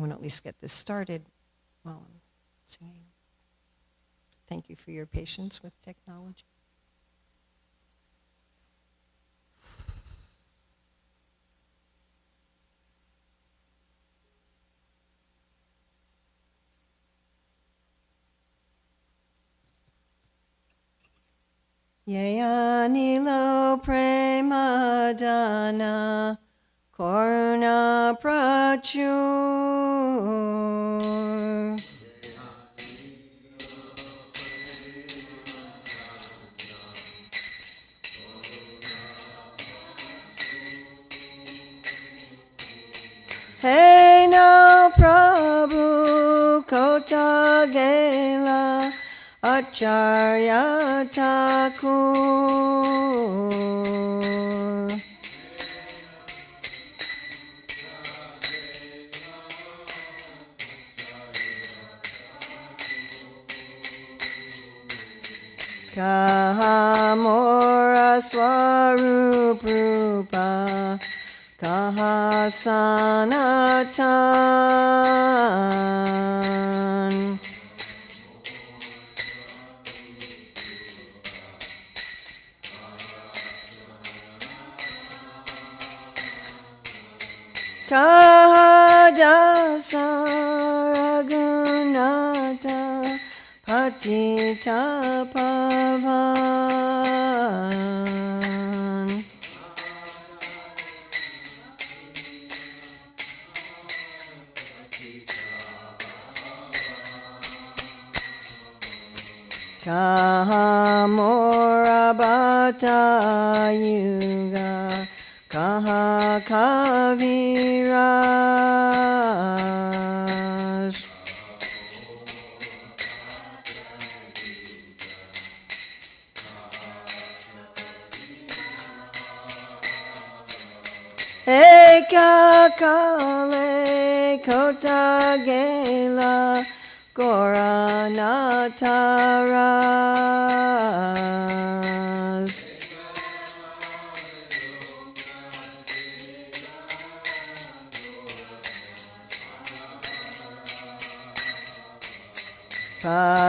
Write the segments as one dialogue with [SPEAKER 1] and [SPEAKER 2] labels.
[SPEAKER 1] want to at least get this started while I'm singing. Thank you for your patience with technology. Yayanilo Premadana Karuna Prachur Hey no Prabhu Kota Gela Acharya Thakur Kahamora Swarup Rupa Kaha Sanatan Kahajasa Raghunata Patita Pavan Kahamora Bhata Yuga Kaha Kaviraj Eka Kale Kota Gela Goranataras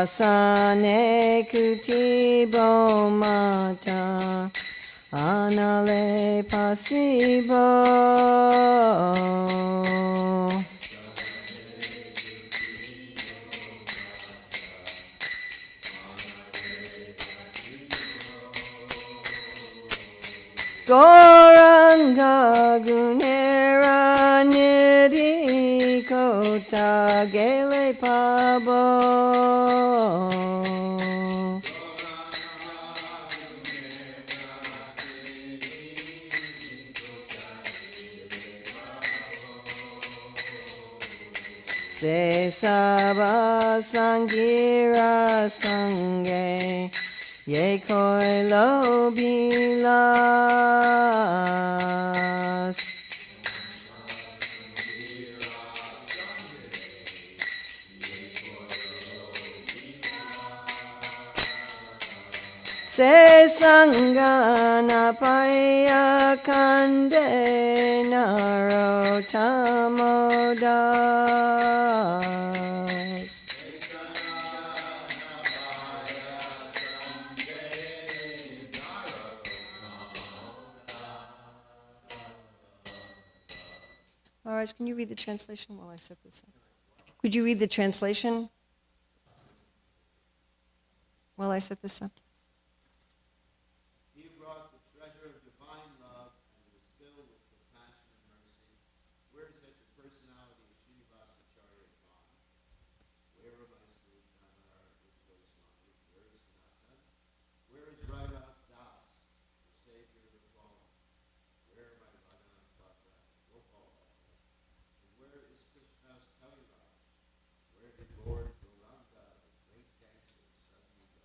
[SPEAKER 1] Pasane Kutibo Mata Anale Pasibo Goranga Gunera Nidhi Kota Gele Pabo Se Saba Sangira Sange Ye Koilo Bilas Se Sangana Paya Kande Narotamodas All right, can you read the translation while I set this up? Could you read the translation while I set this up?
[SPEAKER 2] He brought the treasure of divine love and was filled with compassion and mercy. Where is such a personality as Srinivasa Acharya gone? Where am I Sri Damar Goswami? Where is Sanatan? Where is Raghunatha Das, the Savior of the fallen? Where am I Bhagavan Patra, Gopal Bhatta? And where is Krishna's Kaviraj? Where did Lord Goloka, the great dancer, suddenly go?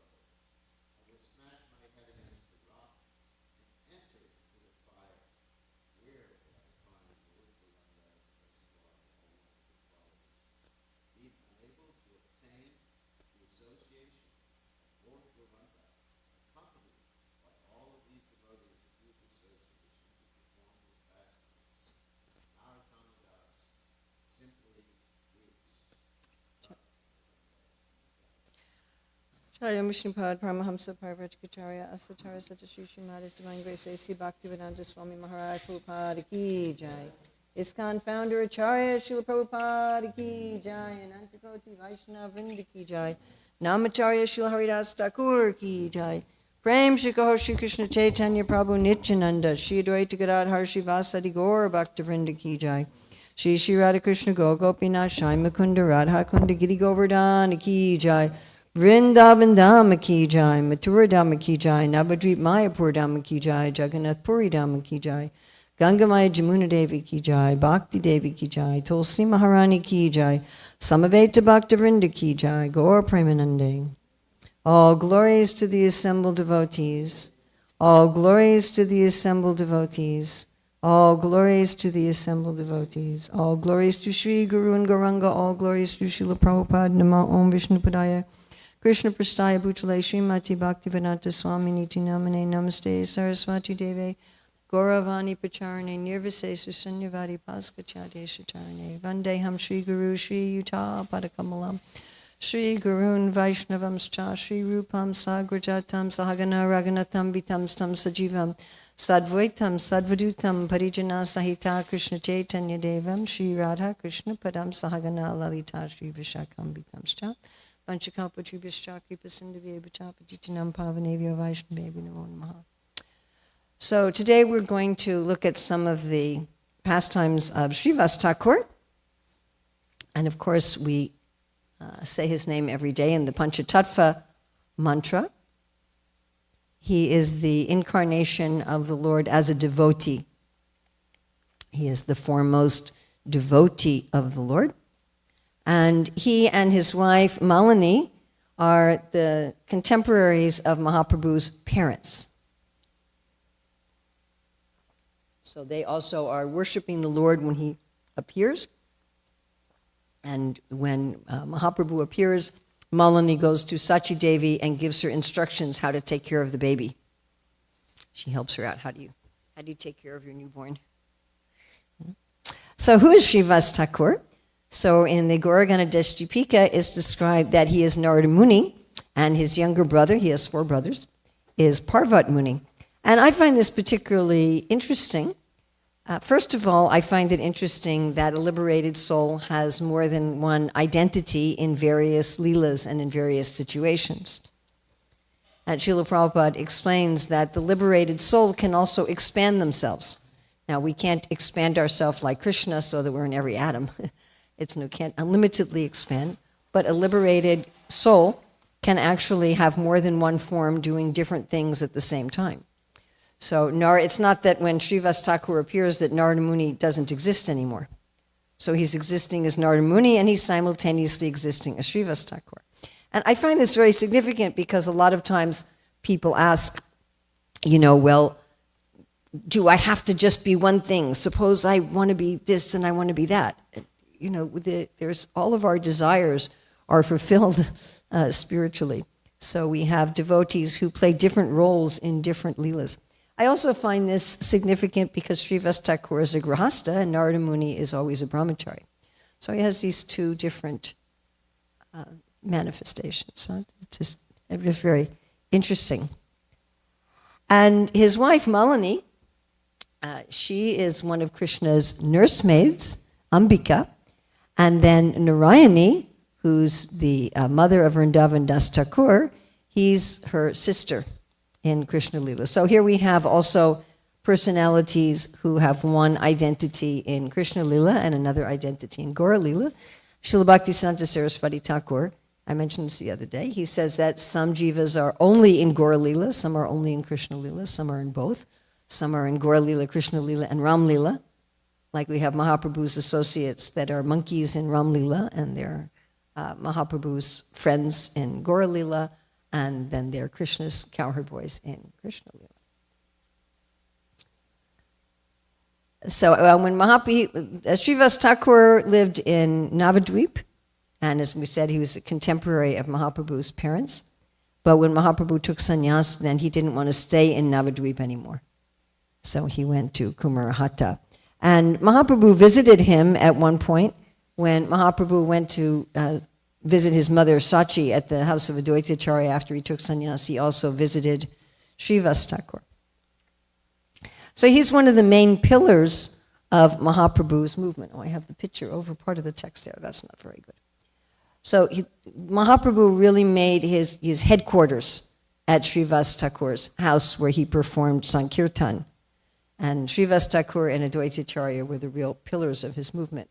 [SPEAKER 3] Chaya Mishnipad Paramahamsa Parvachacharya Asatara Satyashri Srimad His Divine Grace A.C. Bhaktivedanta Swami Maharaj Prabhupada Ki Jai. ISKCON founder Acharya Srila Prabhupada Ki Jai. Anantakoti Vaishnava Vrinda Ki Jai. Namacharya Srila Haridas Thakur Ki Jai. Prem Shri Kaho Shri Krishna Chaitanya Prabhu Nityananda. Shri Advaita Gadadhar Shri Vasadi Gaur Bhakta Vrinda Ki Jai. Shri Shri Radha Krishna Go Gopinath Shai Mukunda Radha Kunda Giri Govardhana Ki Jai. Vrindavan Dhama Ki Jai, Mathura Dhama Ki Jai, Navadvip Mayapur Dhama Ki Jai, Jagannath Puri Dhama Ki Jai, Gangamaya Jamuna Devi Ki Jai, Bhakti Devi Ki Jai, Tulsi Maharani Ki Jai, Samaveta Bhakta Vrinda Ki Jai, Gaur Premanande. All glories to the assembled devotees. All glories to the assembled devotees. All glories to the assembled devotees. All glories to Sri Guru and Gauranga. All glories to Srila Prabhupada. Nama Om Vishnu Padaya. Krishna Prastaya Bhutale Srimati Bhaktivedanta Swami Niti Namane Namaste Saraswati Deve Gauravani Pacharane Nirvase Susanyavadi Paskachade Shatarane Vandeham Sri Guru Sri Yuta Padakamalam Sri Gurun Vaishnavamscha Sri Rupam Sagrajatam Sahagana Raganatam Vitam Stam Sajivam Sadvaitam Sadvadutam Parijana Sahita Krishna Chaitanya Devam Sri Radha Krishna Padam Sahagana Lalita Sri Vishakam Vitamscha Panchakalpatribhyascha Kripasindhavya Bhattapatitanam Pavanavya Vaishnavya Namo Namaha. So today we're going to look at some of the pastimes of Srivas Thakur. And of course we say his name every day in the Panchatattva mantra. He is the incarnation of the Lord as a devotee. He is the foremost devotee of the Lord. And he and his wife, Malini, are the contemporaries of Mahaprabhu's parents. So they also are worshiping the Lord when he appears. And when Mahaprabhu appears, Malini goes to Sachi Devi and gives her instructions how to take care of the baby. She helps her out. How do you take care of your newborn? So who is Srivas Thakur? So in the Gauragana Deshdipika, it's described that he is Narada Muni, and his younger brother, he has 4 brothers, is Parvat Muni. And I find this particularly interesting. First of all, I find it interesting that a liberated soul has more than one identity in various leelas and in various situations. And Srila Prabhupada explains that the liberated soul can also expand themselves. Now, we can't expand ourselves like Krishna so that we're in every atom. Can't unlimitedly expand, but a liberated soul can actually have more than one form doing different things at the same time. So it's not that when Srivas Thakur appears that Narada Muni doesn't exist anymore. So he's existing as Narada Muni and he's simultaneously existing as Srivas Thakur. And I find this very significant because a lot of times people ask, well, do I have to just be one thing? Suppose I want to be this and I want to be that. There's all of our desires are fulfilled spiritually. So we have devotees who play different roles in different leelas. I also find this significant because Srivas Thakur is a grahasta and Narada Muni is always a brahmachari. So he has these 2 different manifestations. So it's very interesting. And his wife Malini, she is one of Krishna's nursemaids, Ambika. And then Narayani, who's the mother of Vrindavan Das Thakur, he's her sister in Krishna Lila. So here we have also personalities who have one identity in Krishna Lila and another identity in Gaura Lila. Srila Bhaktisanta Saraswati Thakur, I mentioned this the other day, he says that some jivas are only in Gaura Lila, some are only in Krishna Lila, some are in both. Some are in Gaura Lila, Krishna Lila, and Ram Lila. Like we have Mahaprabhu's associates that are monkeys in Ram Lila, and they're Mahaprabhu's friends in Gaura Lila, and then they're Krishna's cowherd boys in Krishna Lila. So when Srivas Thakur lived in Navadvip, and as we said, he was a contemporary of Mahaprabhu's parents, but when Mahaprabhu took sannyas, then he didn't want to stay in Navadvip anymore. So he went to Kumarahata. And Mahaprabhu visited him at one point when Mahaprabhu went to visit his mother Sachi at the house of Advaitacharya after he took sannyas, he also visited Srivas Thakur. So he's one of the main pillars of Mahaprabhu's movement. Oh, I have the picture over part of the text there. That's not very good. So Mahaprabhu really made his headquarters at Srivas Thakur's house where he performed Sankirtan. And Srivas Thakur and Advaitacharya were the real pillars of his movement.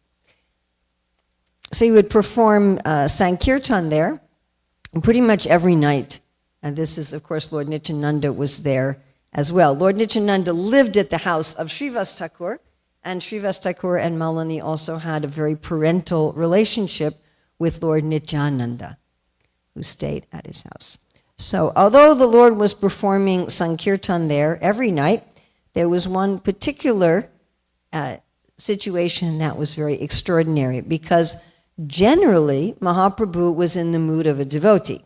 [SPEAKER 3] So he would perform Sankirtan there pretty much every night. And this is, of course, Lord Nityananda was there as well. Lord Nityananda lived at the house of Srivas Thakur, and Srivas Thakur and Malini also had a very parental relationship with Lord Nityananda, who stayed at his house. So although the Lord was performing Sankirtan there every night, there was one particular situation that was very extraordinary, because generally Mahaprabhu was in the mood of a devotee.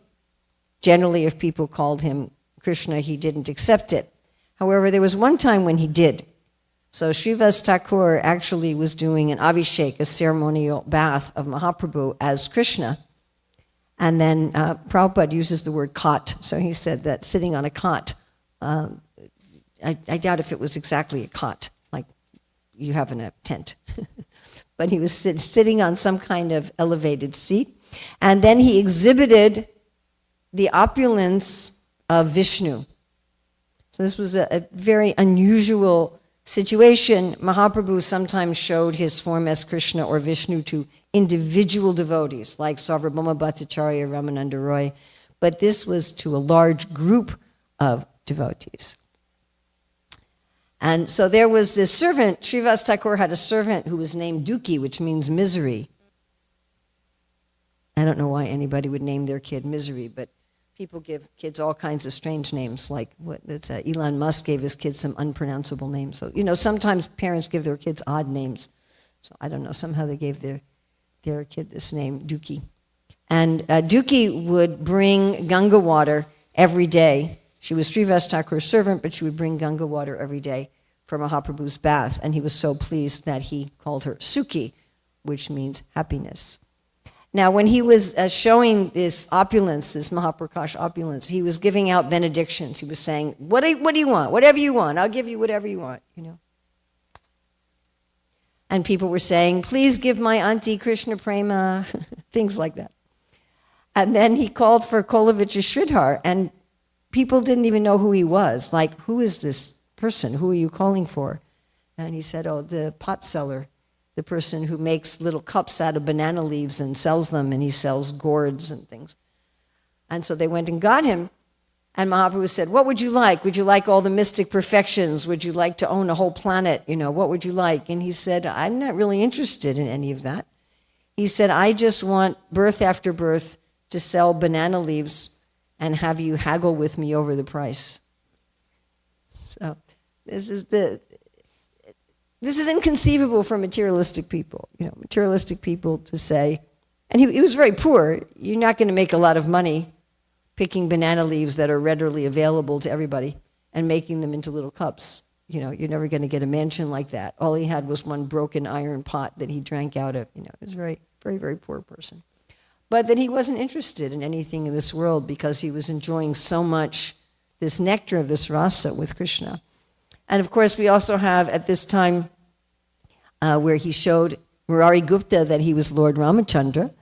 [SPEAKER 3] Generally, if people called him Krishna, he didn't accept it. However, there was one time when he did. So Srivas Thakur actually was doing an abhishek, a ceremonial bath of Mahaprabhu as Krishna. And then Prabhupada uses the word cot. So he said that sitting on a cot, I doubt if it was exactly a cot, like you have in a tent. But he was sitting on some kind of elevated seat. And then he exhibited the opulence of Vishnu. So this was a very unusual situation. Mahaprabhu sometimes showed his form as Krishna or Vishnu to individual devotees, like Sarvabhauma Bhattacharya, Ramananda Roy, but this was to a large group of devotees. And so there was this servant, Srivas Thakur had a servant who was named Dukhi, which means misery. I don't know why anybody would name their kid Misery, but people give kids all kinds of strange names, like Elon Musk gave his kids some unpronounceable names. So, sometimes parents give their kids odd names. So I don't know, somehow they gave their kid this name, Dukhi. And Dukhi would bring Ganga water every day. She was Srivas Thakur's servant, but she would bring Ganga water every day for Mahaprabhu's bath. And he was so pleased that he called her Sukhi, which means happiness. Now, when he was showing this opulence, this Mahaprakash opulence, he was giving out benedictions. He was saying, what do you want? Whatever you want. I'll give you whatever you want, And people were saying, please give my auntie Krishna Prema, things like that. And then he called for Kolovich Sridhar, and people didn't even know who he was. Like, who is this person? Who are you calling for? And he said, oh, the pot seller, the person who makes little cups out of banana leaves and sells them, and he sells gourds and things. And so they went and got him, and Mahaprabhu said, what would you like? Would you like all the mystic perfections? Would you like to own a whole planet? What would you like? And he said, I'm not really interested in any of that. He said, I just want birth after birth to sell banana leaves and have you haggle with me over the price. So this is inconceivable for materialistic people. Materialistic people to say, and he was very poor. You're not going to make a lot of money picking banana leaves that are readily available to everybody and making them into little cups. You're never going to get a mansion like that. All he had was one broken iron pot that he drank out of. He was a very, very, very poor person. But that he wasn't interested in anything in this world because he was enjoying so much this nectar of this rasa with Krishna. And of course, we also have at this time where he showed Murari Gupta that he was Lord Ramachandra.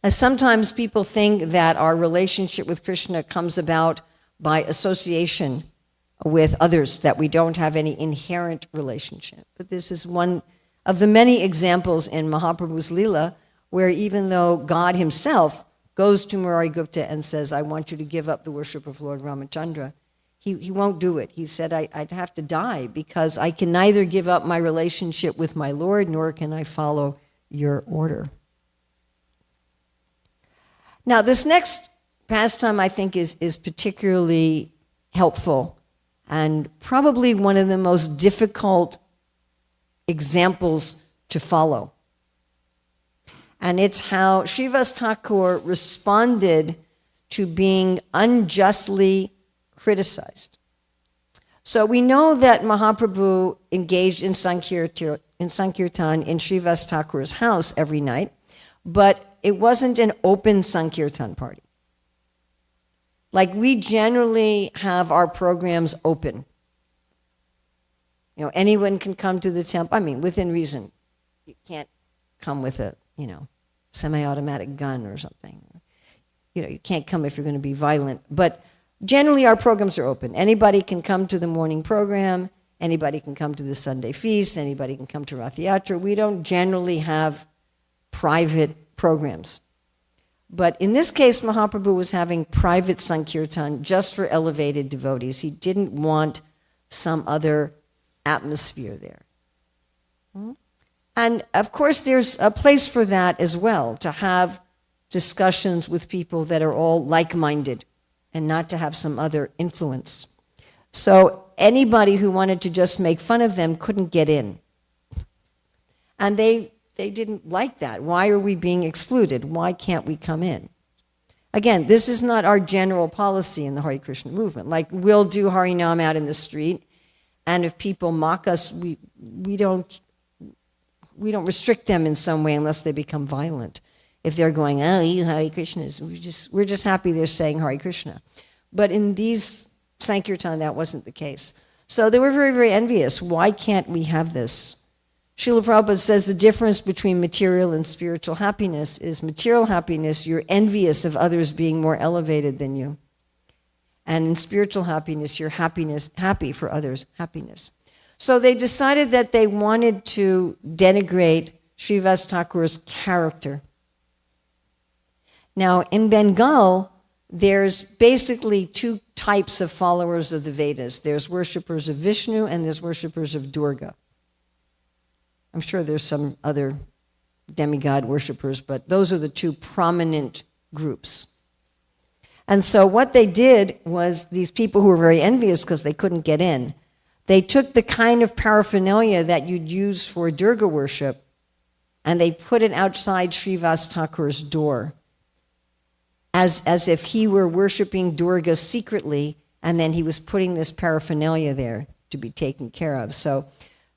[SPEAKER 3] Sometimes people think that our relationship with Krishna comes about by association with others, that we don't have any inherent relationship. But this is one of the many examples in Mahaprabhu's Leela where even though God himself goes to Murari Gupta and says, I want you to give up the worship of Lord Ramachandra, he won't do it. He said, I'd have to die because I can neither give up my relationship with my Lord nor can I follow your order. Now, this next pastime, I think, is particularly helpful and probably one of the most difficult examples to follow. And it's how Srivas Thakur responded to being unjustly criticized. So we know that Mahaprabhu engaged in Sankirtan in Srivas Thakur's house every night, but it wasn't an open Sankirtan party. Like, we generally have our programs open. You know, anyone can come to the temple. I mean, within reason. You can't come with a, semi-automatic gun or something. You can't come if you're going to be violent. But generally, our programs are open. Anybody can come to the morning program. Anybody can come to the Sunday feast. Anybody can come to Rath Yatra. We don't generally have private programs. But in this case, Mahaprabhu was having private Sankirtan just for elevated devotees. He didn't want some other atmosphere there. And of course, there's a place for that as well, to have discussions with people that are all like-minded and not to have some other influence. So anybody who wanted to just make fun of them couldn't get in. And they didn't like that. Why are we being excluded? Why can't we come in? Again, this is not our general policy in the Hare Krishna movement. Like, we'll do Harinam out in the street, and if people mock us, we don't restrict them in some way unless they become violent. If they're going, oh, you Hare Krishnas, we're just happy they're saying Hare Krishna. But in these Sankirtan, that wasn't the case. So they were very, very envious. Why can't we have this? Srila Prabhupada says the difference between material and spiritual happiness is material happiness, you're envious of others being more elevated than you. And in spiritual happiness, you're happy for others' happiness. So they decided that they wanted to denigrate Srivas Thakur's character. Now, in Bengal, there's basically two types of followers of the Vedas. There's worshippers of Vishnu and there's worshippers of Durga. I'm sure there's some other demigod worshippers, but those are the two prominent groups. And so what they did was, these people who were very envious because they couldn't get in, they took the kind of paraphernalia that you'd use for Durga worship, and they put it outside Srivas Thakur's door, as if he were worshiping Durga secretly, and then he was putting this paraphernalia there to be taken care of. So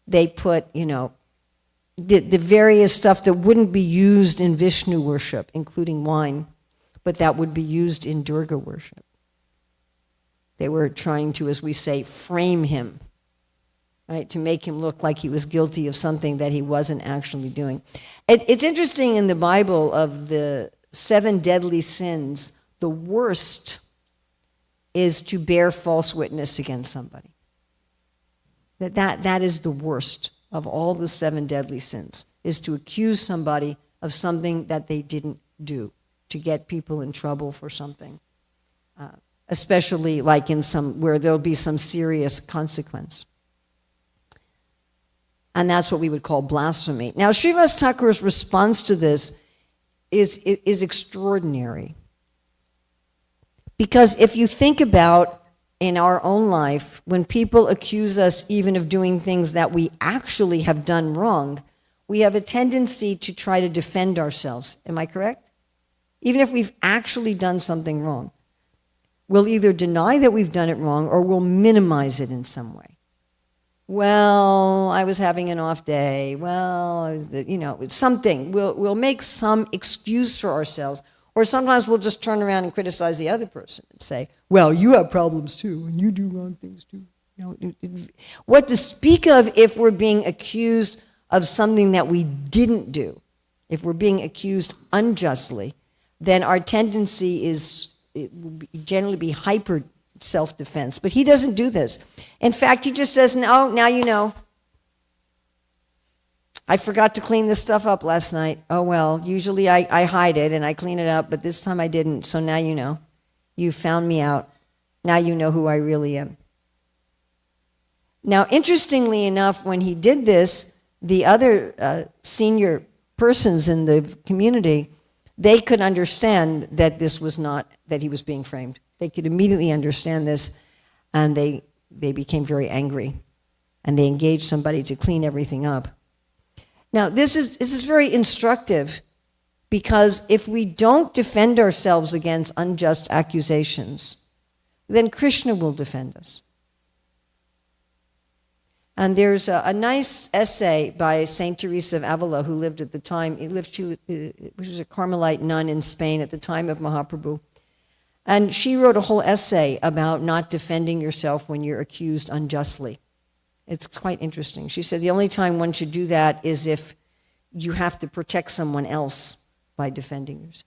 [SPEAKER 3] they put, the various stuff that wouldn't be used in Vishnu worship, including wine, but that would be used in Durga worship. They were trying to, as we say, frame him, right, to make him look like he was guilty of something that he wasn't actually doing. It's interesting, in the Bible, of the 7 deadly sins, the worst is to bear false witness against somebody. That is the worst of all the 7 deadly sins, is to accuse somebody of something that they didn't do, to get people in trouble for something, especially like in some, where there'll be some serious consequence. And that's what we would call blasphemy. Now, Srivas Thakur's response to this is extraordinary. Because if you think about, in our own life, when people accuse us even of doing things that we actually have done wrong, we have a tendency to try to defend ourselves. Am I correct? Even if we've actually done something wrong, we'll either deny that we've done it wrong or we'll minimize it in some way. Well, I was having an off day. Well, it's something. We'll make some excuse for ourselves. Or sometimes we'll just turn around and criticize the other person and say, well, you have problems too, and you do wrong things too. What to speak of if we're being accused of something that we didn't do? If we're being accused unjustly, then our tendency is, it will generally be hyper self-defense. But he doesn't do this. In fact, he just says, no, now you know. I forgot to clean this stuff up last night. Oh, well, usually I hide it and I clean it up, but this time I didn't, so now you know. You found me out. Now you know who I really am. Now, interestingly enough, when he did this, the other senior persons in the community, they could understand that this was not, that he was being framed. They could immediately understand this, and they became very angry, and they engaged somebody to clean everything up. Now, this is very instructive, because if we don't defend ourselves against unjust accusations, then Krishna will defend us. And there's a nice essay by Saint Teresa of Avila, who lived at the time. She was a Carmelite nun in Spain at the time of Mahaprabhu. And she wrote a whole essay about not defending yourself when you're accused unjustly. It's quite interesting. She said the only time one should do that is if you have to protect someone else by defending yourself.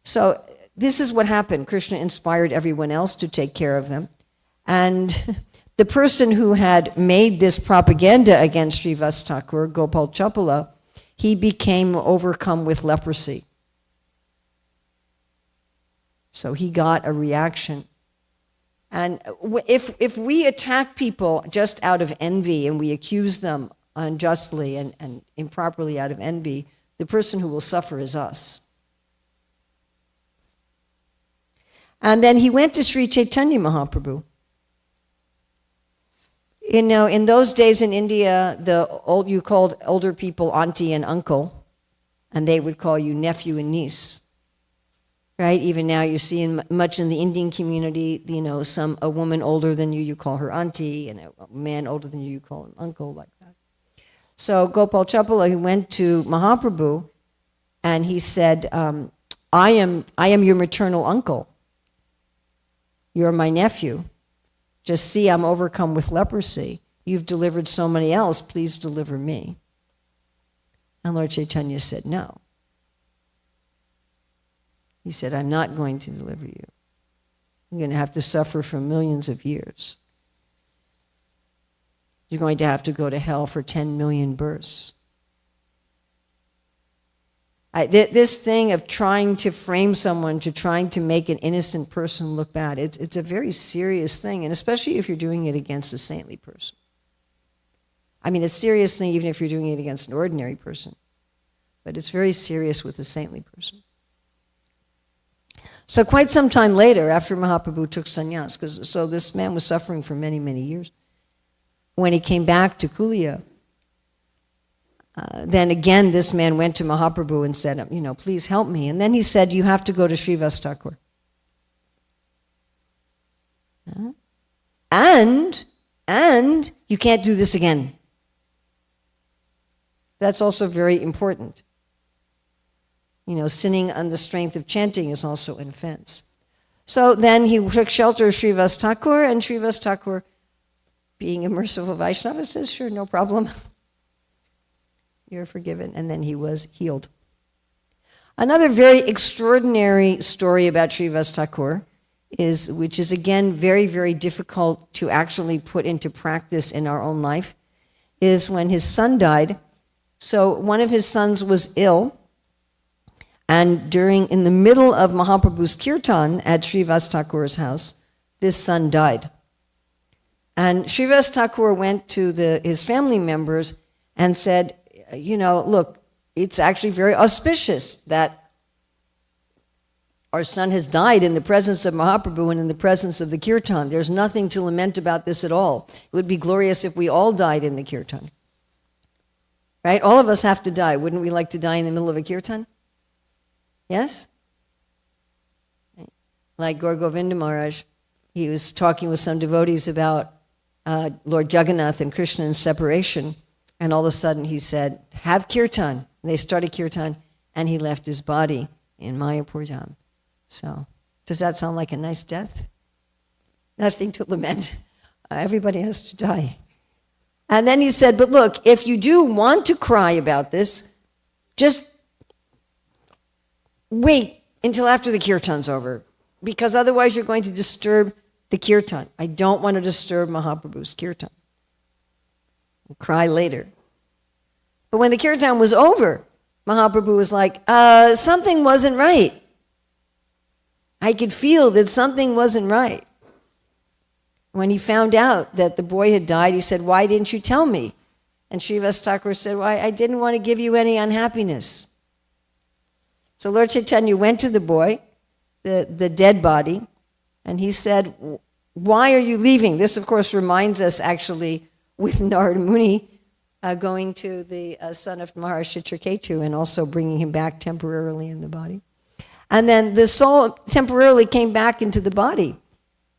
[SPEAKER 3] So this is what happened. Krishna inspired everyone else to take care of them. And the person who had made this propaganda against Srivas Thakur, Gopal Chapala, he became overcome with leprosy. So he got a reaction. And if we attack people just out of envy and we accuse them unjustly and improperly out of envy, the person who will suffer is us. And then he went to Sri Chaitanya Mahaprabhu. In those days in India, you called older people auntie and uncle, and they would call you nephew and niece. Right? Even now you see much in the Indian community, a woman older than you call her auntie, and a man older than you call him uncle, like that. So Gopal Chapala, he went to Mahaprabhu, and he said, I am your maternal uncle. You're my nephew. Just see, I'm overcome with leprosy. You've delivered so many else, please deliver me. And Lord Chaitanya said, no. He said, I'm not going to deliver you. You're going to have to suffer for millions of years. You're going to have to go to hell for 10 million births. This thing of trying to frame someone, trying to make an innocent person look bad, it's a very serious thing, and especially if you're doing it against a saintly person. I mean, it's a serious thing even if you're doing it against an ordinary person, but it's very serious with a saintly person. So quite some time later, after Mahaprabhu took sannyas, so this man was suffering for many, many years, when he came back to Kulia, then again this man went to Mahaprabhu and said, please help me. And then he said, you have to go to Srivas Thakur. And you can't do this again. That's also very important. Sinning on the strength of chanting is also an offense. So then he took shelter of Srivas Thakur, and Srivas Thakur, being a merciful Vaishnava, says, sure, no problem. You're forgiven. And then he was healed. Another very extraordinary story about Srivas Thakur which is again very, very difficult to actually put into practice in our own life, is when his son died. So one of his sons was ill, and in the middle of Mahaprabhu's kirtan at Srivas Thakur's house, this son died. And Srivas Thakur went to his family members and said, look, it's actually very auspicious that our son has died in the presence of Mahaprabhu and in the presence of the kirtan. There's nothing to lament about this at all. It would be glorious if we all died in the kirtan. Right? All of us have to die. Wouldn't we like to die in the middle of a kirtan? Yes? Like Gaur Govinda Maharaj, he was talking with some devotees about Lord Jagannath and Krishna's separation, and all of a sudden he said, have kirtan. And they started kirtan, and he left his body in Mayapur Dham. So, does that sound like a nice death? Nothing to lament. Everybody has to die. And then he said, but look, if you do want to cry about this, just wait until after the kirtan's over, because otherwise you're going to disturb the kirtan. I don't want to disturb Mahaprabhu's kirtan. We'll cry later. But when the kirtan was over, Mahaprabhu was like, something wasn't right. I could feel that something wasn't right. When he found out that the boy had died, he said, why didn't you tell me? And Srivas Thakur said, why, I didn't want to give you any unhappiness. So Lord Chaitanya went to the boy, the dead body, and he said, why are you leaving? This, of course, reminds us actually with Narada Muni going to the son of Maharishi Chitraketu and also bringing him back temporarily in the body. And then the soul temporarily came back into the body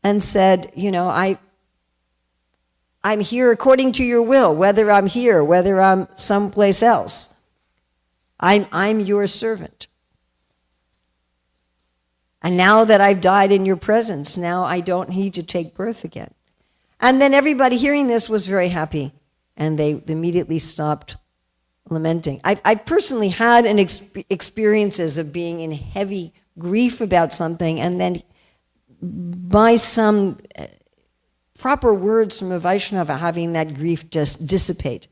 [SPEAKER 3] and said,
[SPEAKER 1] I'm here according to your will, whether I'm here, whether I'm someplace else. I'm your servant. And now that I've died in your presence, now I don't need to take birth again. And then everybody hearing this was very happy, and they immediately stopped lamenting. I've personally had experiences of being in heavy grief about something, and then by some proper words from a Vaishnava, having that grief just dissipate.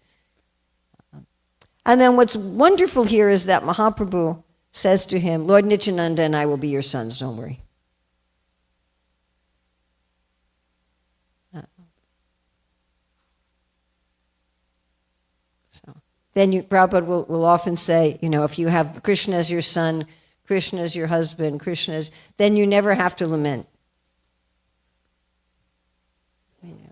[SPEAKER 1] And then what's wonderful here is that Mahaprabhu says to him, Lord Nityananda and I will be your sons, don't worry. So then Prabhupada will often say, if you have Krishna as your son, Krishna as your husband, then you never have to lament.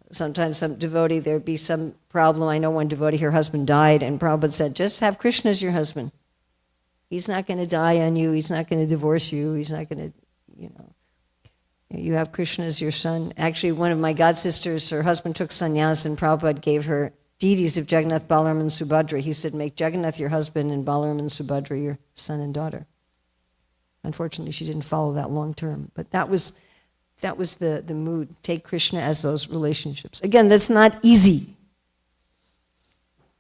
[SPEAKER 1] Sometimes some devotee, there'd be some problem. I know one devotee, her husband died, and Prabhupada said, just have Krishna as your husband. He's not going to die on you. He's not going to divorce you. He's not going to, you have Krishna as your son. Actually, one of my god sisters, her husband took sannyas, and Prabhupada gave her deities of Jagannath, Balaram, and Subhadra. He said, make Jagannath your husband and Balaram and Subhadra your son and daughter. Unfortunately, she didn't follow that long term, but that was the mood. Take Krishna as those relationships. Again, that's not easy.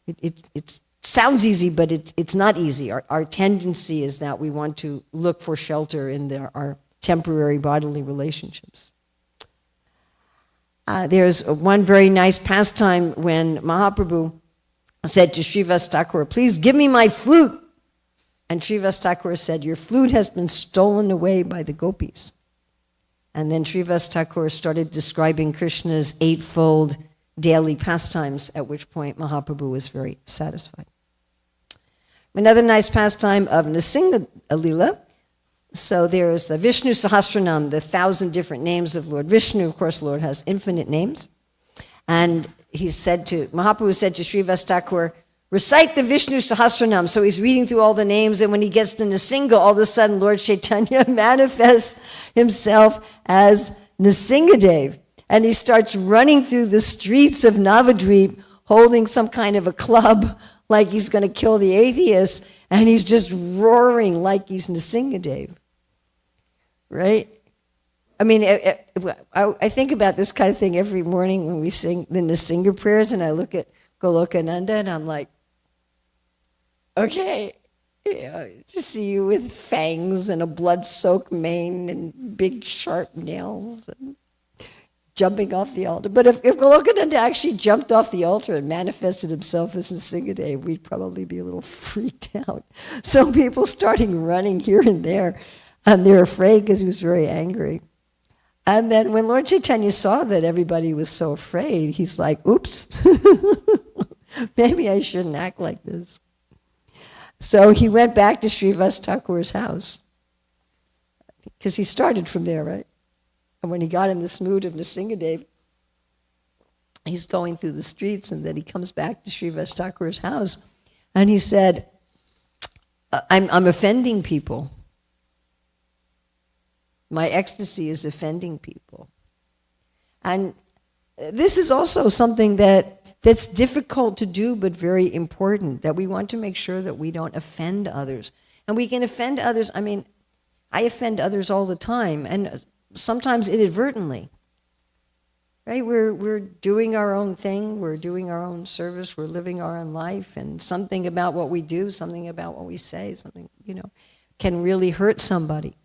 [SPEAKER 1] It sounds easy, but it's not easy. Our tendency is that we want to look for shelter in our temporary bodily relationships. There's one very nice pastime when Mahaprabhu said to Srivas Thakur, please give me my flute. And Srivas Thakur said, your flute has been stolen away by the gopis. And then Srivas Thakur started describing Krishna's eightfold daily pastimes, at which point Mahaprabhu was very satisfied. Another nice pastime of Nrsimha Lila. So there's the Vishnu Sahasranam, the 1,000 different names of Lord Vishnu. Of course, Lord has infinite names. And Mahaprabhu said to Srivas Thakur, recite the Vishnu Sahasranam. So he's reading through all the names, and when he gets to Nrsimha, all of a sudden Lord Chaitanya manifests himself as Nrsimhadev. And he starts running through the streets of Navadvip, holding some kind of a club, like he's going to kill the atheists, and he's just roaring like he's Nrsimhadev. Right? I mean, I think about this kind of thing every morning when we sing the Nrsimha prayers, and I look at Goloka Nanda, and I'm like, okay, to see you with fangs and a blood-soaked mane and big sharp nails and jumping off the altar. But if Goloka Nanda actually jumped off the altar and manifested himself as Nrsimhadev, we'd probably be a little freaked out. So people starting running here and there, and they're afraid because he was very angry. And then when Lord Chaitanya saw that everybody was so afraid, he's like, oops, maybe I shouldn't act like this. So he went back to Srivas Thakur's house, because he started from there, right? And when he got in this mood of Nrsimhadev, he's going through the streets, and then he comes back to Srivas Thakur's house, and he said, I'm offending people. My ecstasy is offending people. And this is also something that's difficult to do, but very important, that we want to make sure that we don't offend others. And we can offend others. I mean, I offend others all the time, and sometimes inadvertently. Right? We're doing our own thing, we're doing our own service, we're living our own life, and something about what we do, something about what we say, something, can really hurt somebody.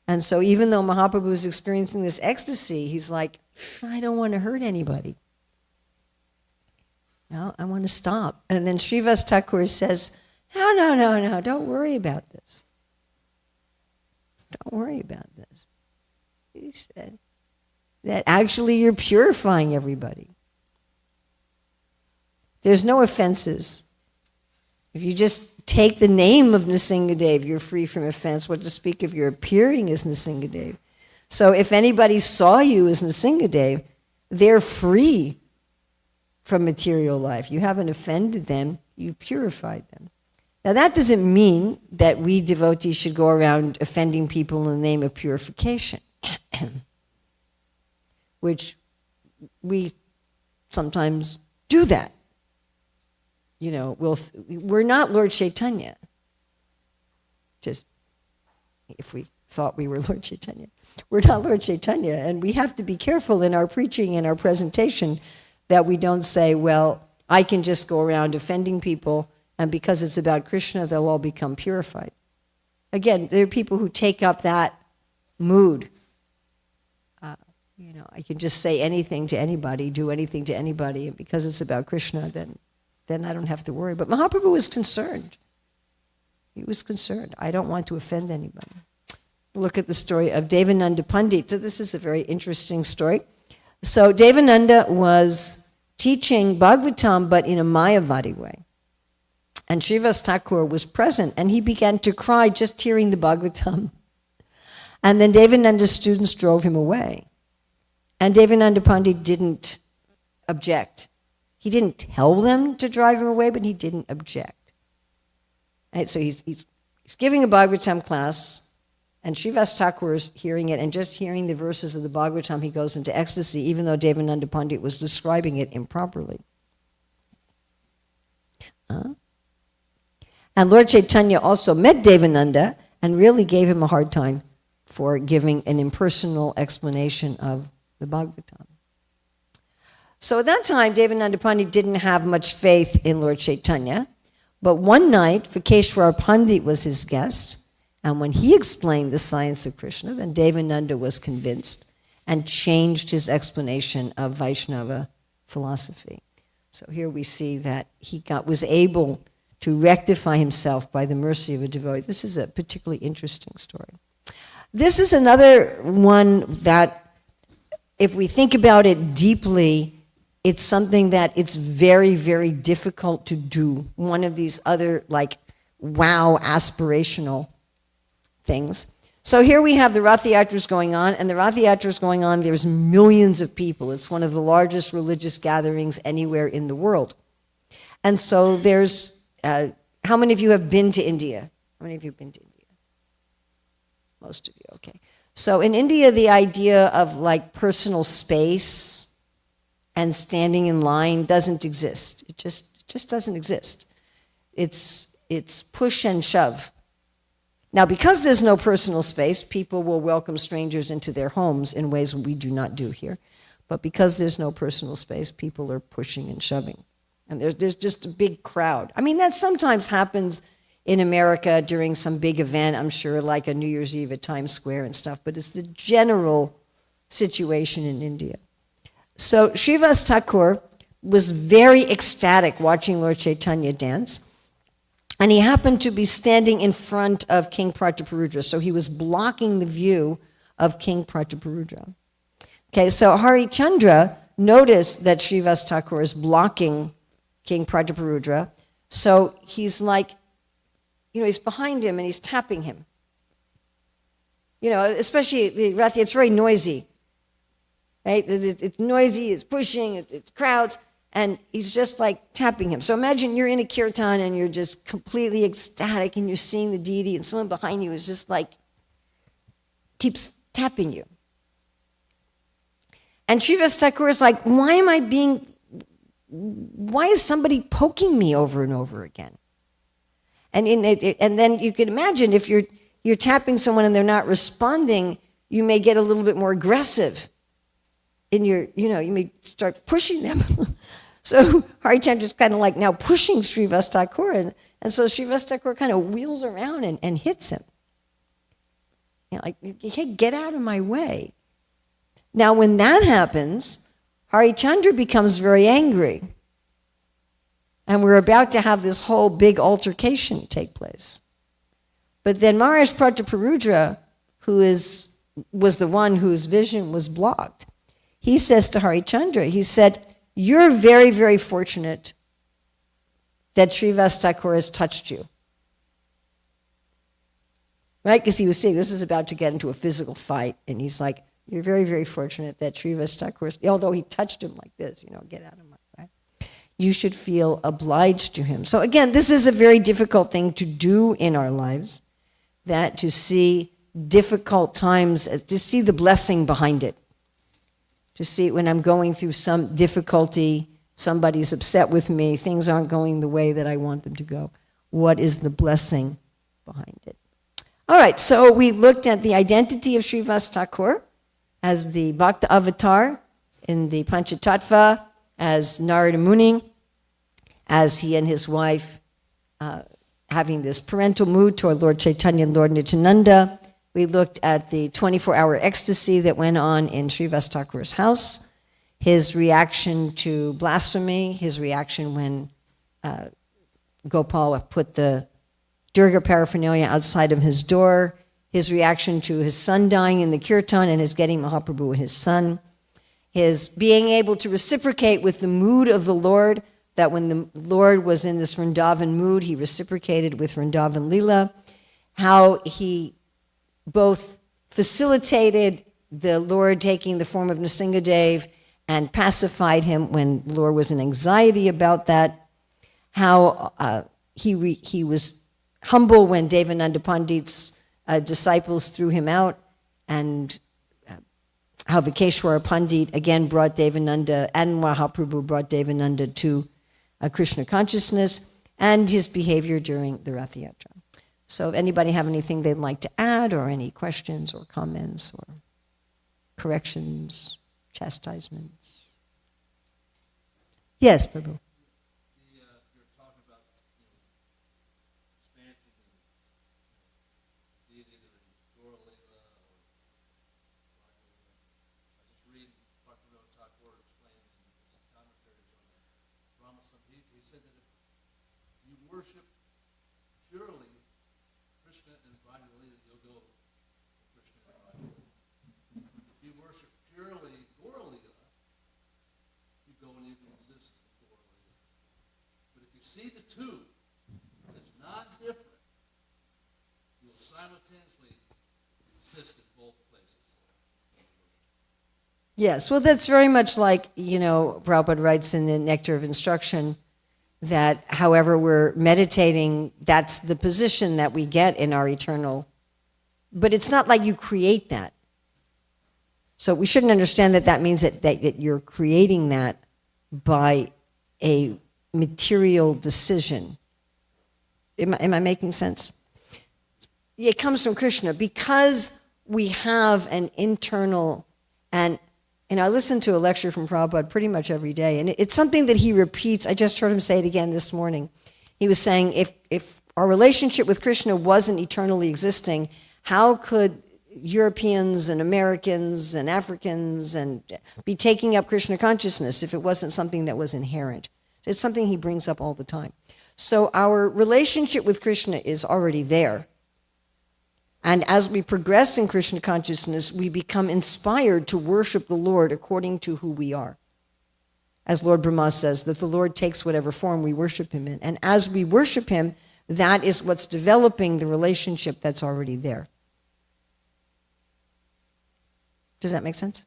[SPEAKER 1] And so even though Mahaprabhu is experiencing this ecstasy, he's like, I don't want to hurt anybody. No, I want to stop. And then Srivas Thakur says, no, don't worry about this. Don't worry about this. He said that actually you're purifying everybody. There's no offenses. If you just take the name of Nrsimhadev, you're free from offense. What to speak of your appearing as Nrsimhadev? So if anybody saw you as Nrsimhadev, they're free from material life. You haven't offended them, you've purified them. Now that doesn't mean that we devotees should go around offending people in the name of purification, which we sometimes do that. You know, we're not Lord Chaitanya. Just if we thought we were Lord Chaitanya. We're not Lord Chaitanya, and we have to be careful in our preaching and our presentation that we don't say, well, I can just go around offending people, and because it's about Krishna, they'll all become purified. Again, there are people who take up that mood. You know, I can just say anything to anybody, do anything to anybody, and because it's about Krishna, then I don't have to worry. But Mahaprabhu was concerned. He was concerned. I don't want to offend anybody. Look at the story of Devananda Pandit. So this is a very interesting story. So Devananda was teaching Bhagavatam, but in a Mayavadi way. And Srivas Thakur was present, and he began to cry just hearing the Bhagavatam. And then Devananda's students drove him away. And Devananda Pandit didn't object. He didn't tell them to drive him away, but he didn't object. Right, so he's giving a Bhagavatam class, and Srivas Thakur is hearing it, and just hearing the verses of the Bhagavatam, he goes into ecstasy, even though Devananda Pandit was describing it improperly. And Lord Chaitanya also met Devananda and really gave him a hard time for giving an impersonal explanation of the Bhagavatam. So at that time, Devananda Pandit didn't have much faith in Lord Chaitanya, but one night, Vikeshwar Pandit was his guest, and when he explained the science of Krishna, then Devananda was convinced and changed his explanation of Vaishnava philosophy. So here we see that he was able to rectify himself by the mercy of a devotee. This is a particularly interesting story. This is another one that, if we think about it deeply, it's something that it's very, very difficult to do. One of these other, like, wow, aspirational things. So here we have the Rath Yatras going on, and the Rath Yatras going on, there's millions of people. It's one of the largest religious gatherings anywhere in the world. And so there's, how many of you have been to India? How many of you have been to India? Most of you, okay. So in India, the idea of like personal space and standing in line doesn't exist. It just doesn't exist. It's push and shove. Now, because there's no personal space, people will welcome strangers into their homes in ways we do not do here. But because there's no personal space, people are pushing and shoving. And there's just a big crowd. I mean, that sometimes happens in America during some big event, I'm sure, like a New Year's Eve at Times Square and stuff, but it's the general situation in India. So Srivas Thakur was very ecstatic watching Lord Chaitanya dance, and he happened to be standing in front of King Prataparudra, so he was blocking the view of King Prataparudra. Okay, so Harichandra noticed that Srivas Thakur is blocking King Prataparudra, so he's like, he's behind him and he's tapping him. Especially the Rath, it's very noisy. Right? It's noisy, it's pushing, it's crowds, and he's just like tapping him. So imagine you're in a kirtan and you're just completely ecstatic and you're seeing the deity, and someone behind you is just like, keeps tapping you. And Srivas Thakur is like, why is somebody poking me over and over again? And then you can imagine if you're tapping someone and they're not responding, you may get a little bit more aggressive. You may start pushing them. So Harichandra is kind of like now pushing Srivas Thakur, and so Srivas Thakur kind of wheels around and hits him. Like, hey, get out of my way. Now, when that happens, Harichandra becomes very angry. And we're about to have this whole big altercation take place. But then Maharaj Prataparudra, who was the one whose vision was blocked, he says to Harichandra, he said, you're very, very fortunate that Srivas Thakur has touched you. Right? Because he was saying this is about to get into a physical fight. And he's like, you're very, very fortunate that Srivas Thakur, although he touched him like this, get out of my way. You should feel obliged to him. So again, this is a very difficult thing to do in our lives, that to see difficult times, to see the blessing behind it. to see when I'm going through some difficulty, somebody's upset with me, things aren't going the way that I want them to go. What is the blessing behind it? All right, so we looked at the identity of Srivas Thakur as the Bhakta avatar in the Panchatattva, as Narada Muni, as he and his wife having this parental mood toward Lord Chaitanya and Lord Nityananda. We looked at the 24-hour ecstasy that went on in Srivas Thakur's house, his reaction to blasphemy, his reaction when Gopal put the Durga paraphernalia outside of his door, his reaction to his son dying in the kirtan and his getting Mahaprabhu and his son, his being able to reciprocate with the mood of the Lord, that when the Lord was in this Vrindavan mood, he reciprocated with Vrindavan Leela, how he both facilitated the Lord taking the form of Nrsingadev and pacified him when the Lord was in anxiety about that, how he was humble when Devananda Pandit's disciples threw him out, and how Vikeshwara Pandit again brought Devananda, and Mahaprabhu brought Devananda to Krishna consciousness, and his behavior during the Rath Yatra. So if anybody have anything they'd like to add, or any questions or comments or corrections, chastisements? Yes, Prabhu.
[SPEAKER 4] You're talking about expansion and deity and Goloka, or I just read Bhaktivinoda Thakur explains in his commentaries on the Brahma Samhita. He said that if you worship purely Krishna and Vaidilita, you'll go to Krishna and Vaidilita. If you worship purely Goloka, you go and you can exist in Goloka. But if you see the two as not different, you'll simultaneously exist in both places.
[SPEAKER 1] Yes, well, that's very much like, Prabhupada writes in the Nectar of Instruction that however we're meditating, that's the position that we get in our eternal. But it's not like you create that. So we shouldn't understand that means that you're creating that by a material decision. Am I making sense? It comes from Krishna because we have an internal, and I listen to a lecture from Prabhupada pretty much every day, and it's something that he repeats. I just heard him say it again this morning. He was saying if our relationship with Krishna wasn't eternally existing, how could Europeans and Americans and Africans and be taking up Krishna consciousness if it wasn't something that was inherent? It's something he brings up all the time. So our relationship with Krishna is already there. And as we progress in Krishna consciousness, we become inspired to worship the Lord according to who we are. As Lord Brahma says, that the Lord takes whatever form we worship him in. And as we worship him, that is what's developing the relationship that's already there. Does that make sense?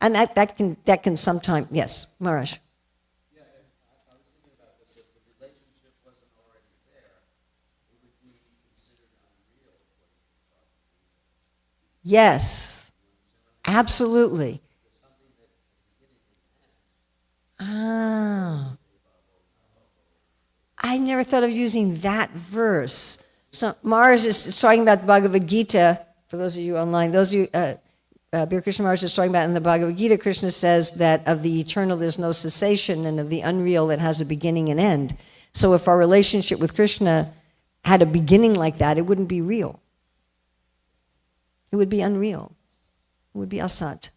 [SPEAKER 1] And that can sometimes, yes, Maharaj.
[SPEAKER 2] Yeah, and I was thinking about this. If the relationship wasn't already there, it would be considered unreal.
[SPEAKER 1] Yes, absolutely. Ah, I never thought of using that verse. So Maharaj is talking about the Bhagavad Gita. For those of you online, Bir Krishna Maharaj is talking about in the Bhagavad Gita, Krishna says that of the eternal there's no cessation, and of the unreal it has a beginning and end. So if our relationship with Krishna had a beginning like that, it wouldn't be real. It would be unreal. It would be asat.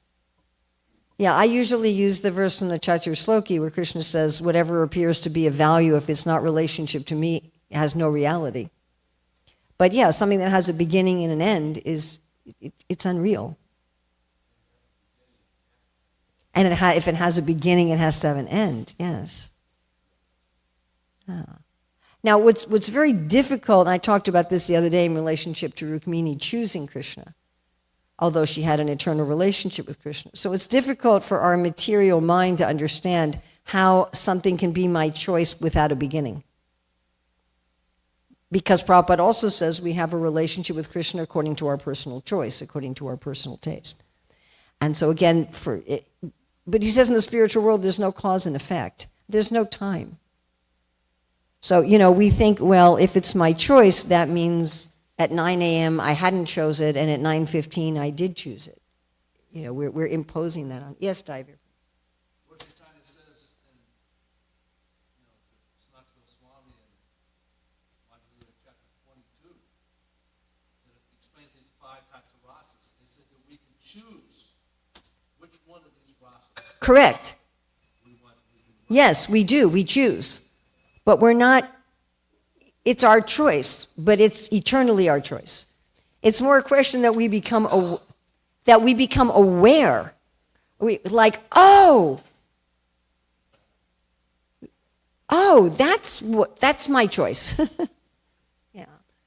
[SPEAKER 1] Yeah, I usually use the verse from the Chatur Sloki where Krishna says, whatever appears to be of value, if it's not relationship to me, it has no reality. But yeah, something that has a beginning and an end it's unreal. And if it has a beginning, it has to have an end. Yes. Now, what's very difficult, and I talked about this the other day in relationship to Rukmini choosing Krishna, although she had an eternal relationship with Krishna. So it's difficult for our material mind to understand how something can be my choice without a beginning. Because Prabhupada also says we have a relationship with Krishna according to our personal choice, according to our personal taste. And so again, but he says in the spiritual world, there's no cause and effect. There's no time. So, we think, well, if it's my choice, that means at 9 a.m. I hadn't chose it, and at 9:15 I did choose it. We're imposing that on. Yes, Diver.
[SPEAKER 4] Lord Chaitanya says in, Sanatana Swami in Madhya chapter 22, that it explains these 5 types of rasas. They said that we can choose which one of these rasas
[SPEAKER 1] Correct.
[SPEAKER 4] we want.
[SPEAKER 1] Yes, we do. We choose. But we're not, it's our choice, but it's eternally our choice. It's more a question that we become aware. That's my choice. Yeah.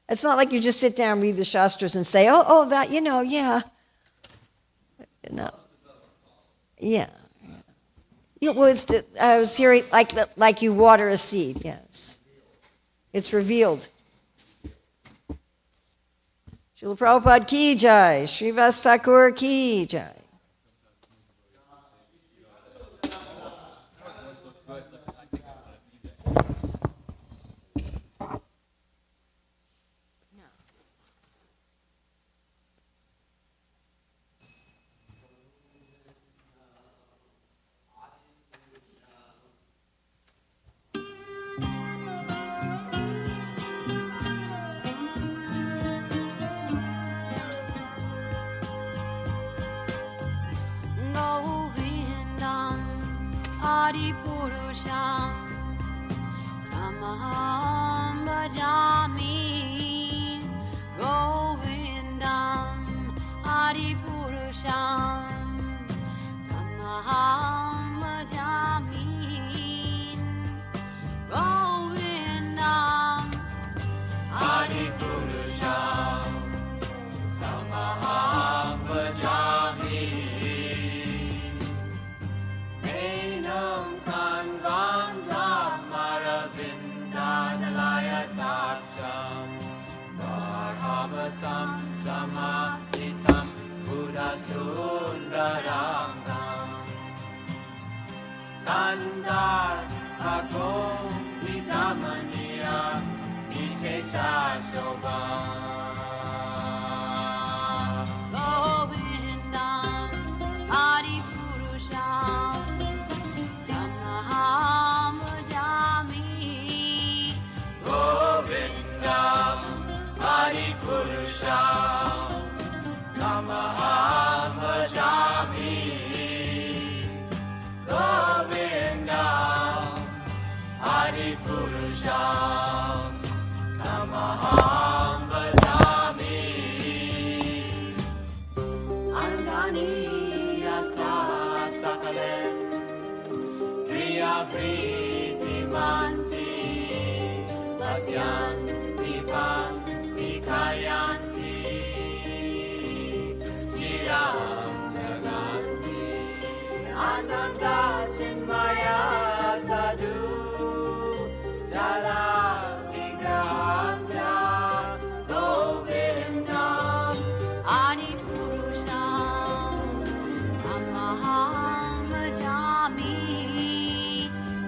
[SPEAKER 1] It's not like you just sit down, read the Shastras and say, that, yeah. No. Yeah. I was hearing, like you water a seed, yes. It's revealed. Srila Prabhupada ki jai, Srivas Thakur ki jai.
[SPEAKER 5] Purusham Tamaham Bhajami Govindam Adi Purusham Tamaham Bhajami Govindam Adi Purusham Tamaham Bhajami Samasitam Buddha Sundarangam Kandar Agom Vidamaniya Vishesha Shobha Govindam Adi Purusham Tamaham Bhajami Govindam Adi Purusham Tamaham Bhajami Govindam Adi Purusham Tamaham Bhajami Angani Yasa Sakalen Priya Priti Manti Vasyan Dipan Kayanti Jiram Naganti Ananda Chinmaya Sadhu Jala Vigrahasya Govindam Adi Purusham Tamaham Bhajami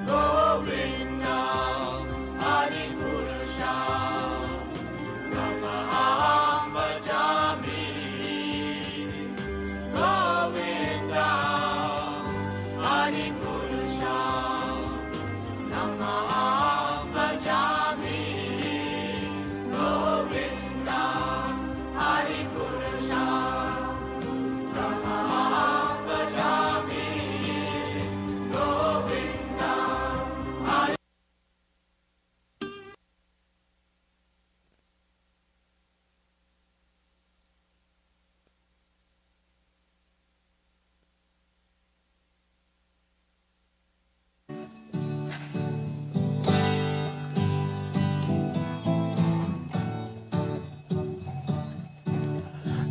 [SPEAKER 5] Govindam Adi Purusham Tamaham Bhajami Govindam Adi Purusham Tamaham Bhajami Govindam Adi Purusham Tamaham Bhajami Govindam Adi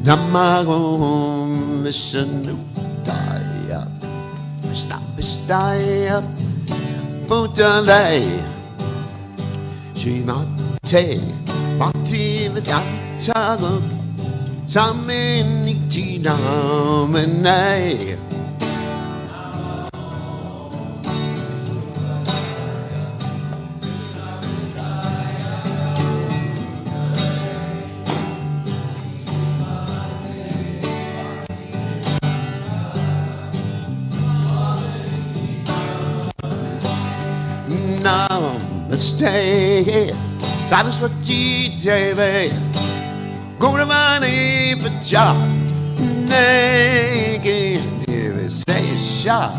[SPEAKER 2] Namago Vishnudaya Vishnabhistaya Bhutale Srimate Bhakti-vedanta Samaniti Namane Namaste Saraswati Devi Gauravani Pacha Negi Nivesesha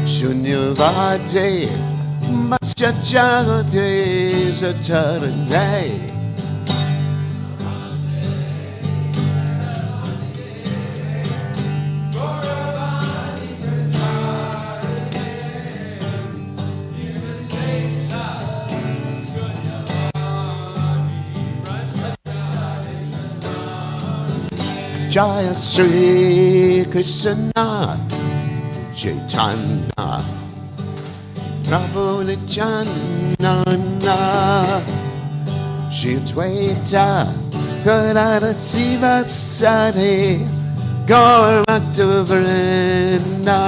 [SPEAKER 2] Shunyavadi Masyajagade Satarane Jaya Sri Krishna Chaitanya Prabhu Nityananda Shri Advaita Gadadhara Sivasati Gaur Bhakta-vrinda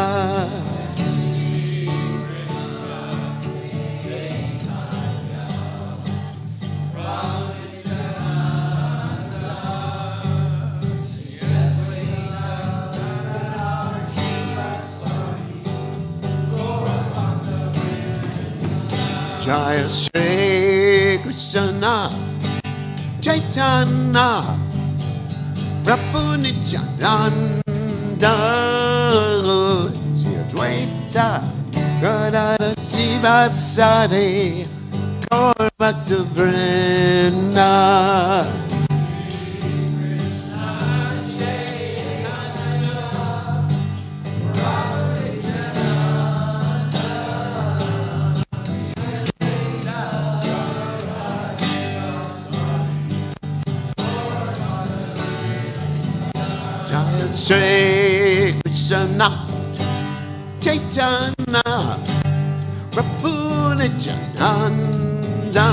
[SPEAKER 2] Jaya Sri Krishna Chaitanya Prabhu Nityananda Shri Advaita Gadadhara Sivasati Gaur Bhakta-vrinda Jaya Sri Krishna Chaitanya Prabhu Nityananda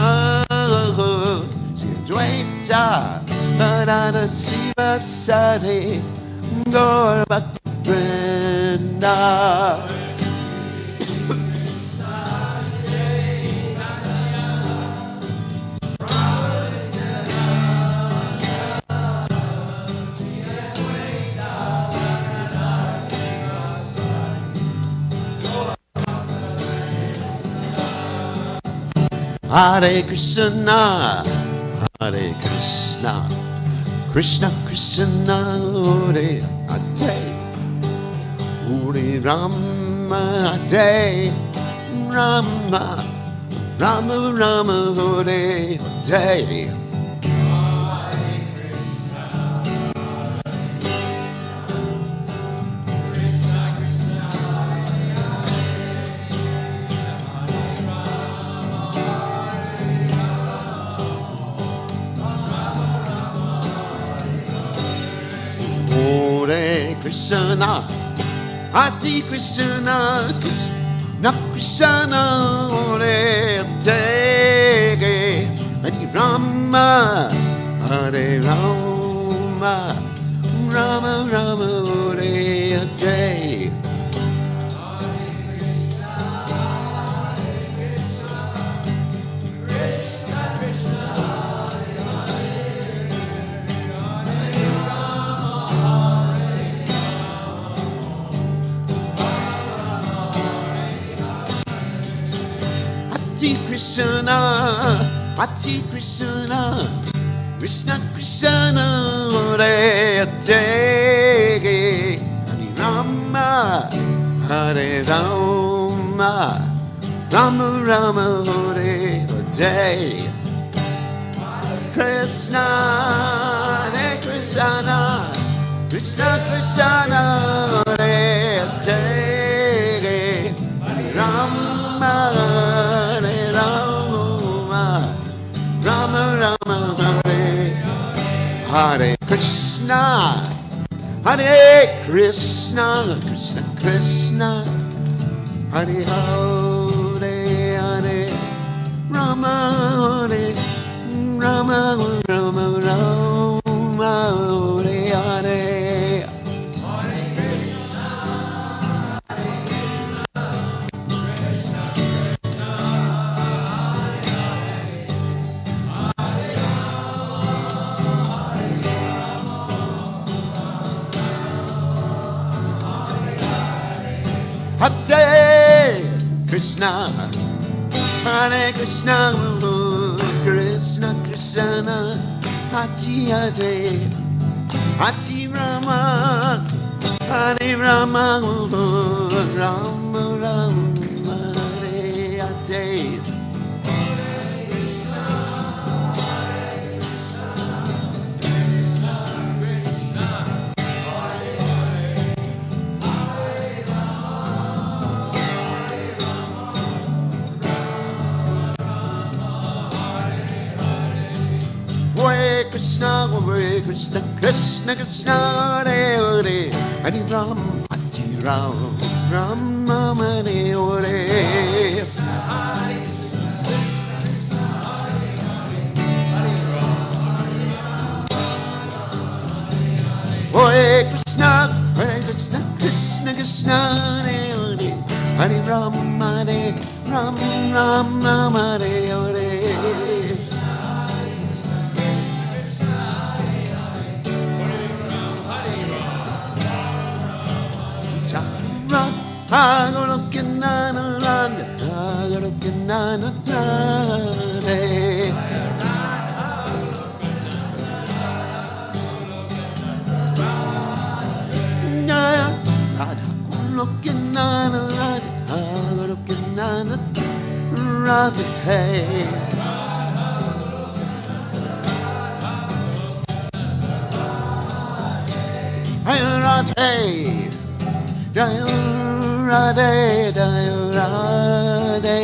[SPEAKER 2] Shri Advaita Gadadhara Sivasati Gaur Bhakta-vrinda Hare Krishna, Hare Krishna, Krishna Krishna, Hare Hare, Hare Rama, Hare Rama, Rama Rama, Hare Hare. Hare Krishna, Hare Krishna, Krishna Krishna, Hare Hare, Hare Rama, Hare Rama, Rama Rama, Hare Hare. Hare Krishna, Hare Krishna, Krishna Krishna, Hare Hare, Hare Rama, Hare Rama, Rama Rama, Hare Hare. Krishna, Hare Krishna, Krishna Krishna, Hare Hare, Hare Rama, Hare Rama, Rama Rama, Hare Hare Krishna, Hare Krishna, Krishna Krishna, Hare Hare, Hare Rama, Hare Rama Rama Rama Hare Hare. Hare Krishna, Hare Krishna, Krishna Krishna, Hare Hare, Hare Rama, Hare Rama, Rama Rama, Hare Hare. Hare Krishna, Hare Krishna, Krishna Krishna, Hare Hare, Hare Ram, Hare Ram, Ram Ram, Hare Hare. Hare Krishna, Hare Krishna, Krishna Krishna, Hare Hare, Hare Ram, Ram Ram, Hare Hare. Hey, Jaya Radhe, Jaya Radhe,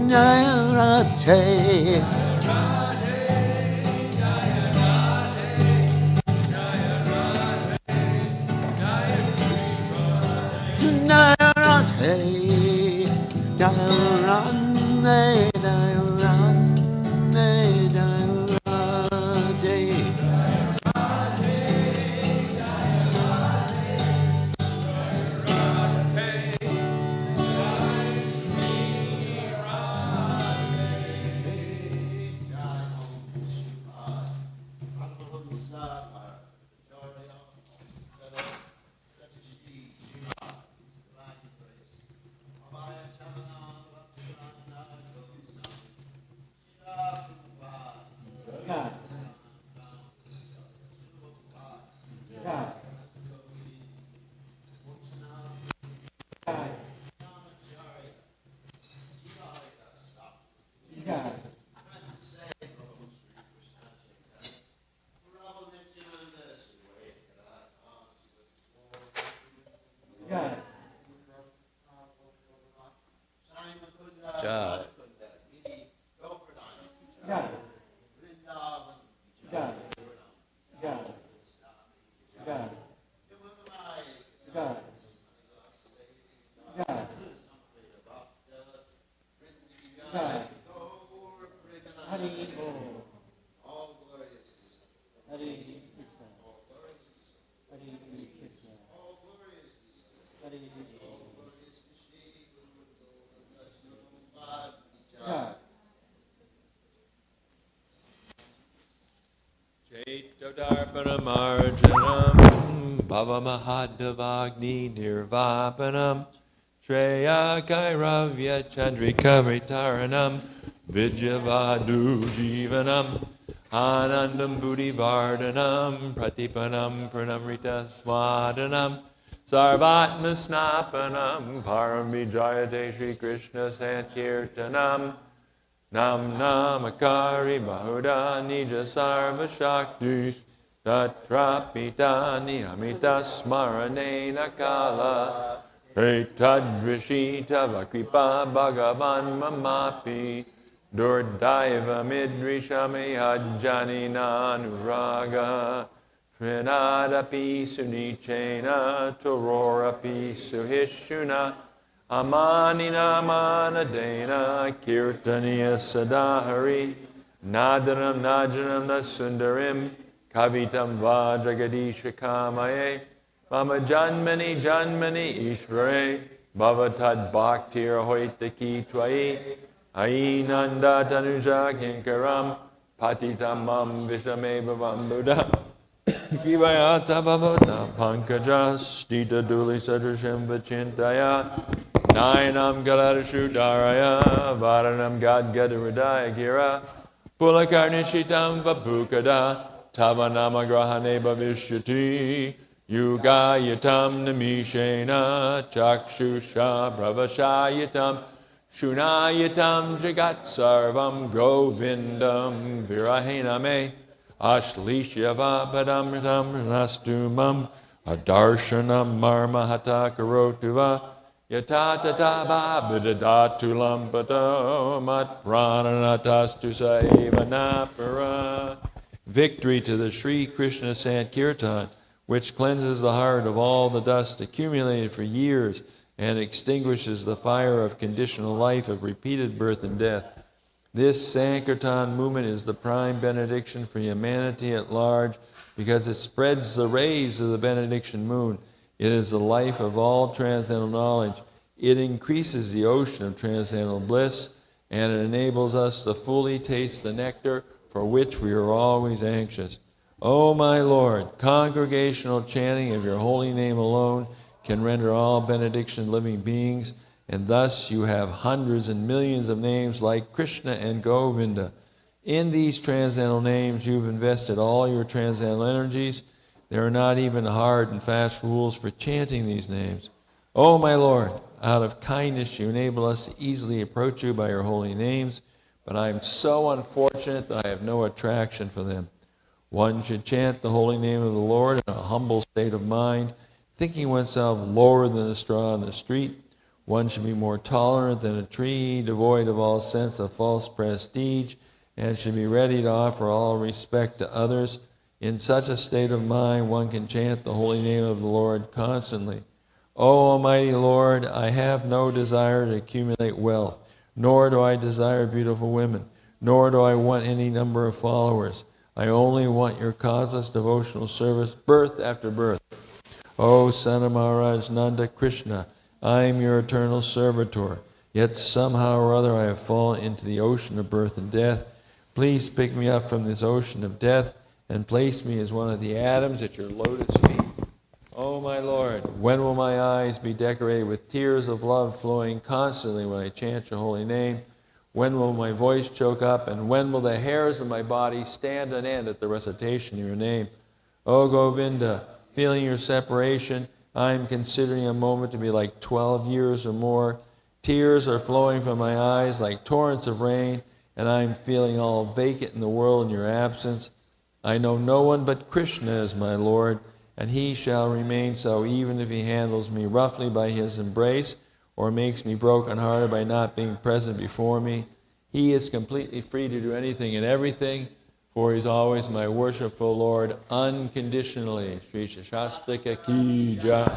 [SPEAKER 2] Jaya Radhe. Jaya Radhe, Jaya Radhe, Jaya Radhe, Jaya Radhe.
[SPEAKER 6] Jai. Chaitodarpanamarjanam Bhavamahadavagni Nirvapanam Shreya Kairavya Chandrika Vritaranam Vijavadu Jivanam Anandam Buddhi Vardhanam Pratipanam Pranamrita Swadanam Sarvatma Snapanam Paramvijayate Shri Krishna Sankirtanam Nam Namakari Bahuda Nija Sarva Shaktis Tatrapitani Amita Smarane Nakala Etadrishita Vakripa Bhagavan Mamapi Durdaiva Midrishami Ajani Nanuraga Trinadapi Sunichena Tororapi Suhishuna Amanina Manadena Kirtaniya Sadahari Nadanam Najanam Nasundarim Kavitam Vajagadisha Kamaye Mama Janmani Janmani Ishvare Bhavatad Bhaktir Hoitaki Twai Ainanda Tanuja Kinkaram Patitam Mam Vishame Bhavam Buddha Kivayata Bhavata Pankajas Dita Duli Sadrasham Vachintaya Nainam Galadashu Daraya Varanam Gad Gadaridaya Gira Pulakarnishitam Vapukada Tavanama Grahane Bhavishyati Yuga Yatam Namishena Chakshusha Bravashayatam Shunayatam Jagat Sarvam Govindam Virahename Ashlishyava Padamritam Nastumam Adarshanam Marmahata Karotuva Yatatata Bidadatulam Pato Mat Prananatastu Saivanapara. Victory to the Sri Krishna Sankirtan, which cleanses the heart of all the dust accumulated for years and extinguishes the fire of conditional life of repeated birth and death. This Sankirtan movement is the prime benediction for humanity at large because it spreads the rays of the benediction moon. It is the life of all transcendental knowledge. It increases the ocean of transcendental bliss, and it enables us to fully taste the nectar for which we are always anxious. O my Lord, congregational chanting of your holy name alone can render all benediction living beings, and thus you have hundreds and millions of names like Krishna and Govinda. In these transcendental names you've invested all your transcendental energies. There are not even hard and fast rules for chanting these names. O my Lord, out of kindness you enable us to easily approach you by your holy names, but I am so unfortunate that I have no attraction for them. One should chant the holy name of the Lord in a humble state of mind, thinking oneself lower than the straw on the street. One should be more tolerant than a tree, devoid of all sense of false prestige, and should be ready to offer all respect to others. In such a state of mind, one can chant the holy name of the Lord constantly. O Almighty Lord, I have no desire to accumulate wealth, nor do I desire beautiful women, nor do I want any number of followers. I only want your causeless devotional service, birth after birth. O Son of Maharaj Nanda Krishna, I am your eternal servitor, yet somehow or other I have fallen into the ocean of birth and death. Please pick me up from this ocean of death and place me as one of the atoms at your lotus feet. O my Lord, when will my eyes be decorated with tears of love flowing constantly when I chant your holy name? When will my voice choke up, and when will the hairs of my body stand on end at the recitation of your name? O Govinda, feeling your separation, I am considering a moment to be like 12 years or more. Tears are flowing from my eyes like torrents of rain, and I am feeling all vacant in the world in your absence. I know no one but Krishna as my Lord, and he shall remain so even if he handles me roughly by his embrace or makes me broken-hearted by not being present before me. He is completely free to do anything and everything, for he is always my worshipful Lord unconditionally. Sri Shastastika Ki Jai.